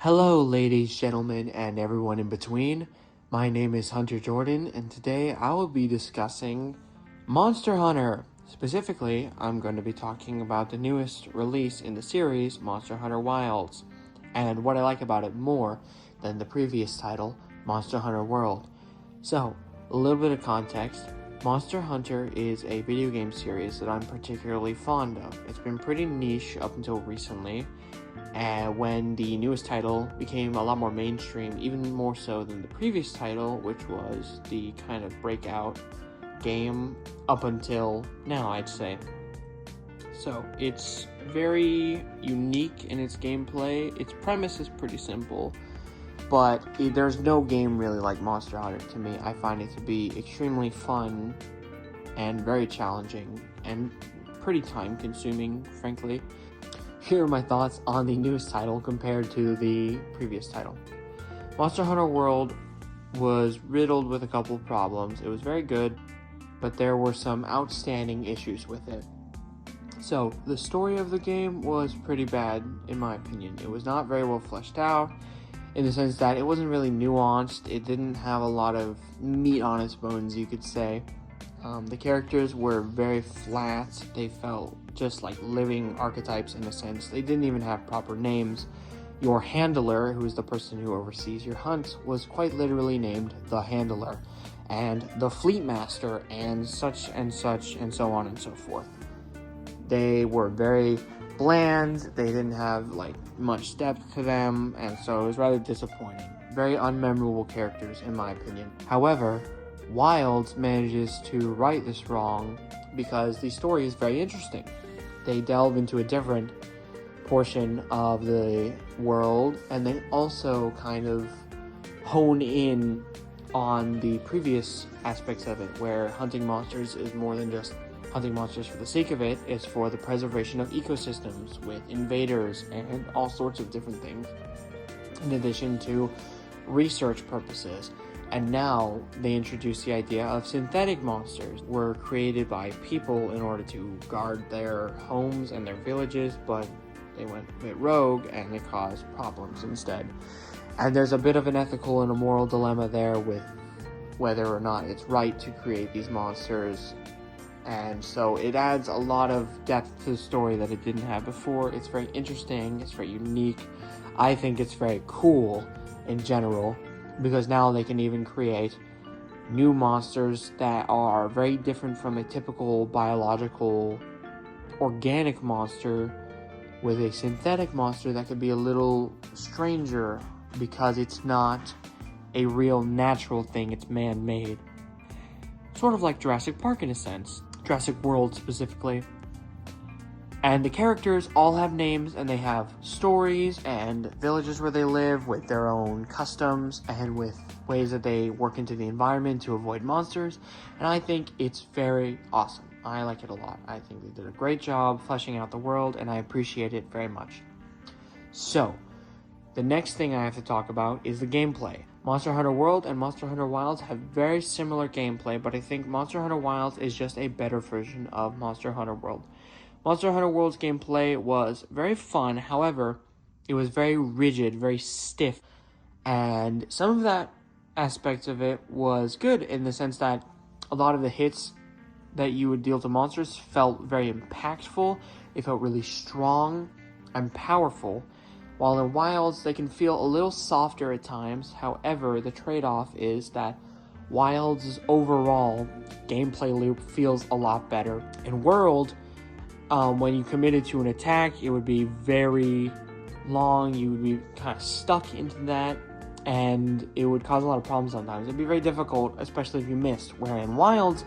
Hello, ladies, gentlemen, and everyone in between. My name is Hunter Jordan, and today I will be discussing Monster Hunter. Specifically, I'm going to be talking about the newest release in the series, Monster Hunter Wilds, and what I like about it more than the previous title, Monster Hunter World. So, a little bit of context. Monster Hunter is a video game series that I'm particularly fond of. It's been pretty niche up until recently, and when the newest title became a lot more mainstream, even more so than the previous title, which was the kind of breakout game up until now, I'd say. So it's very unique in its gameplay. Its premise is pretty simple, but there's no game really like Monster Hunter to me. I find it to be extremely fun and very challenging and pretty time consuming, frankly. Here are my thoughts on the newest title compared to the previous title. Monster Hunter World was riddled with a couple of problems. It was very good, but there were some outstanding issues with it. So, the story of the game was pretty bad, in my opinion. It was not very well fleshed out, in the sense that it wasn't really nuanced. It didn't have a lot of meat on its bones, you could say. The characters were very flat. They felt just like living archetypes in a sense. They didn't even have proper names. Your handler, who is the person who oversees your hunt, was quite literally named the Handler, and the Fleet Master, and such and such, and so on and so forth. They were very bland. They didn't have like much depth to them, and so it was rather disappointing. Very unmemorable characters, in my opinion. However, Wilds manages to right this wrong because the story is very interesting. They delve into a different portion of the world, and they also kind of hone in on the previous aspects of it, where hunting monsters is more than just hunting monsters for the sake of it. It's for the preservation of ecosystems with invaders and all sorts of different things, in addition to research purposes. And now they introduce the idea of synthetic monsters were created by people in order to guard their homes and their villages, but they went a bit rogue and they caused problems instead. And there's a bit of an ethical and a moral dilemma there with whether or not it's right to create these monsters. And so it adds a lot of depth to the story that it didn't have before. It's very interesting, it's very unique. I think it's very cool in general, because now they can even create new monsters that are very different from a typical biological organic monster, with a synthetic monster that could be a little stranger because it's not a real natural thing, it's man-made. Sort of like Jurassic Park in a sense. Jurassic World specifically. And the characters all have names, and they have stories and villages where they live with their own customs and with ways that they work into the environment to avoid monsters. And I think it's very awesome. I like it a lot. I think they did a great job fleshing out the world, and I appreciate it very much. So, the next thing I have to talk about is the gameplay. Monster Hunter World and Monster Hunter Wilds have very similar gameplay, but I think Monster Hunter Wilds is just a better version of Monster Hunter World. Monster Hunter World's gameplay was very fun, however, it was very rigid, very stiff, and some of that aspects of it was good in the sense that a lot of the hits that you would deal to monsters felt very impactful. They felt really strong and powerful, while in Wilds they can feel a little softer at times. However, the trade-off is that Wilds' overall gameplay loop feels a lot better. In World, when you committed to an attack, it would be very long. You would be kind of stuck into that, and it would cause a lot of problems sometimes. It'd be very difficult, especially if you missed. Where in Wilds,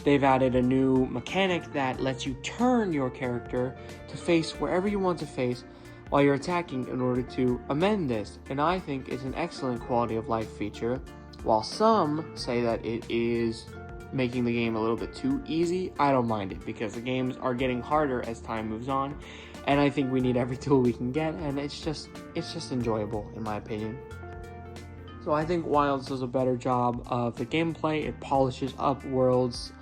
they've added a new mechanic that lets you turn your character to face wherever you want to face while you're attacking in order to amend this. And I think it's an excellent quality of life feature. While some say that it is making the game a little bit too easy, I don't mind it, because the games are getting harder as time moves on, and I think we need every tool we can get, and it's just enjoyable in my opinion. So I think Wilds does a better job of the gameplay. It polishes up World's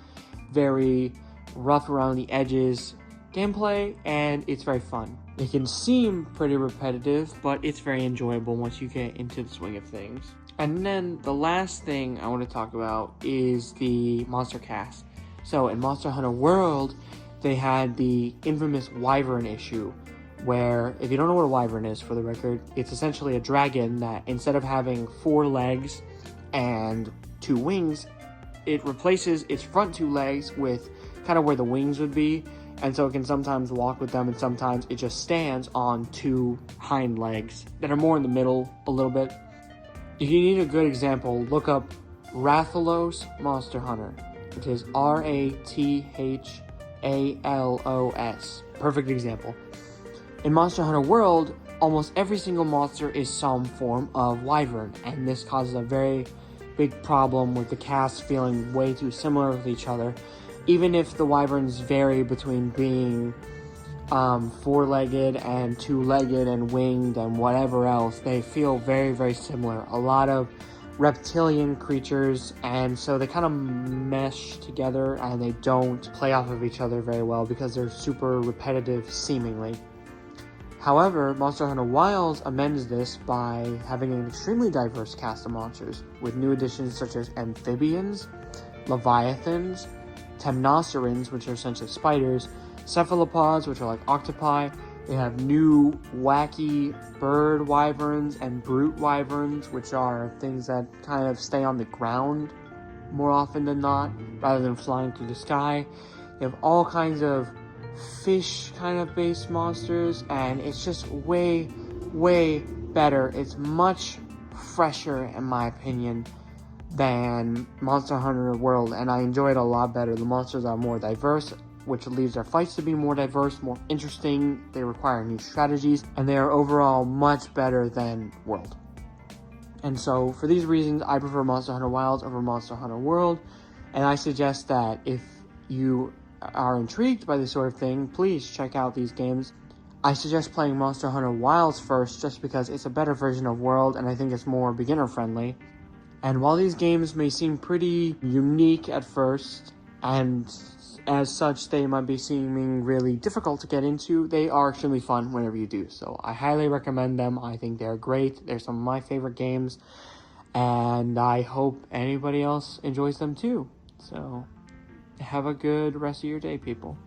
very rough around the edges gameplay, and it's very fun. It can seem pretty repetitive, but it's very enjoyable once you get into the swing of things. And then the last thing I want to talk about is the monster cast. So in Monster Hunter World, they had the infamous wyvern issue, where, if you don't know what a wyvern is, for the record, it's essentially a dragon that, instead of having 4 legs and 2 wings, it replaces its front 2 legs with kind of where the wings would be, and so it can sometimes walk with them, and sometimes it just stands on 2 hind legs that are more in the middle a little bit. If you need a good example, look up Rathalos Monster Hunter, which is Rathalos. Perfect example. In Monster Hunter World, almost every single monster is some form of wyvern, and this causes a very big problem with the cast feeling way too similar with each other. Even if the wyverns vary between being 4-legged and 2-legged and winged and whatever else, they feel very, very similar. A lot of reptilian creatures, and so they kind of mesh together and they don't play off of each other very well because they're super repetitive seemingly. However, Monster Hunter Wilds amends this by having an extremely diverse cast of monsters, with new additions such as amphibians, leviathans, temnocerans, which are essentially spiders, cephalopods, which are like octopi. They have new wacky bird wyverns and brute wyverns, which are things that kind of stay on the ground more often than not, rather than flying through the sky. They have all kinds of fish kind of based monsters, and it's just way, way better. It's much fresher, in my opinion, than Monster Hunter World, and I enjoy it a lot better. The monsters are more diverse, which leaves their fights to be more diverse, more interesting. They require new strategies, and they are overall much better than World. And so, for these reasons, I prefer Monster Hunter Wilds over Monster Hunter World, and I suggest that if you are intrigued by this sort of thing, please check out these games. I suggest playing Monster Hunter Wilds first, just because it's a better version of World, and I think it's more beginner-friendly. And while these games may seem pretty unique at first, and as such they might be seeming really difficult to get into, they are extremely fun whenever you do. So I highly recommend them. I think they're great. They're some of my favorite games, and I hope anybody else enjoys them too. So have a good rest of your day, people.